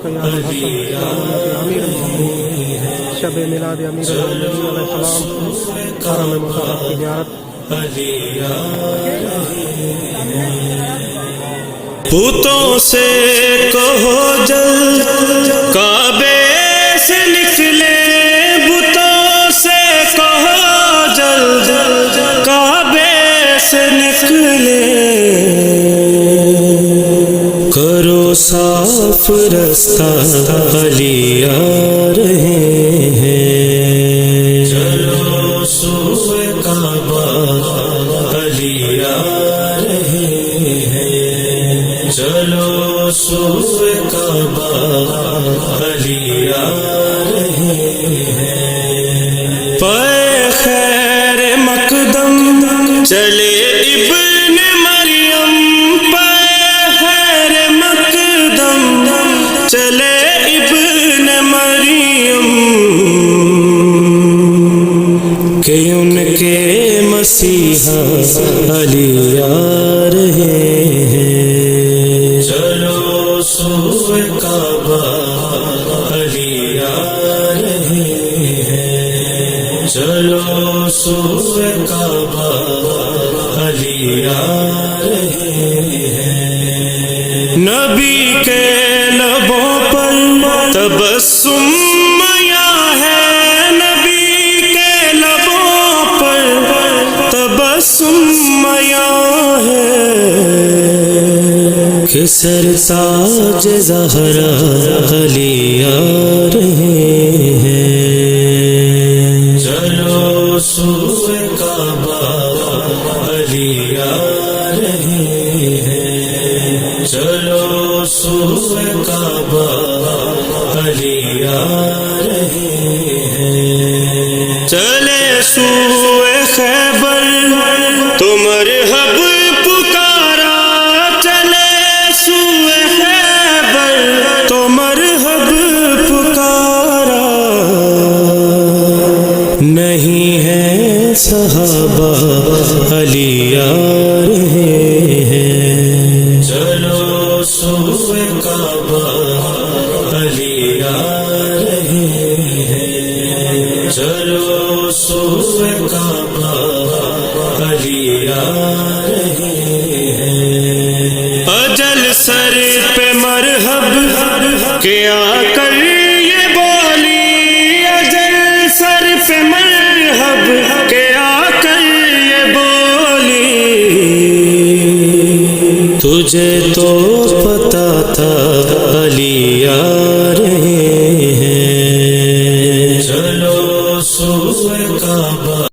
علیکہ یا ابا الحسن سلام علیکہ امیر المومنین شب میلاد امیر المومنین علیہ السلام حرم مطہر کی زیارت بتوں سے کہو جلد کعبے سے نکلے بتوں سے کہو جلد کعبے سے نکلے کرو صاف رستہ علی آ رہے ہیں چلو سوئے کعبہ علی آ رہے ہیں چلو سوئے کعبہ علی آ رہے ہیں پے خیر مقدم چلے ابن مریم پے خیر مقدم چلے ابن مریم کہ ان کے مسیحا علی آ رہے ہیں چلو سوئے کعبہ علی آ رہے ہیں چلو سوئے کعبہ علی آ رہے ہیں نبی کے لبوں پر تبسم یا ہے نبی کے لبوں پر تبسم یا ہے کہ سرتاج زہرا علی آ رہے ہیں چلو سوئے کعبہ علی آ رہے ہیں چلو سوئے کعبہ علی آ رہے ہیں چلے سوئے خیبر تو مرحب پکارا چلے سوئے خیبر تو مرحب پکارا نہیں ہے صحابہ علی آ رہے ہیں چلو سوئے کعبہ علی آ رہے ہیں چلو سوئے کعبہ علی آ رہے ہیں اجل سر پہ مرحب کہ آ کر یہ بولی اجل سر پہ مرحب کہ آ کر یہ بولی تجھے تو پتا تھا علی آ رہے ہیں چلو سوئے کعبہ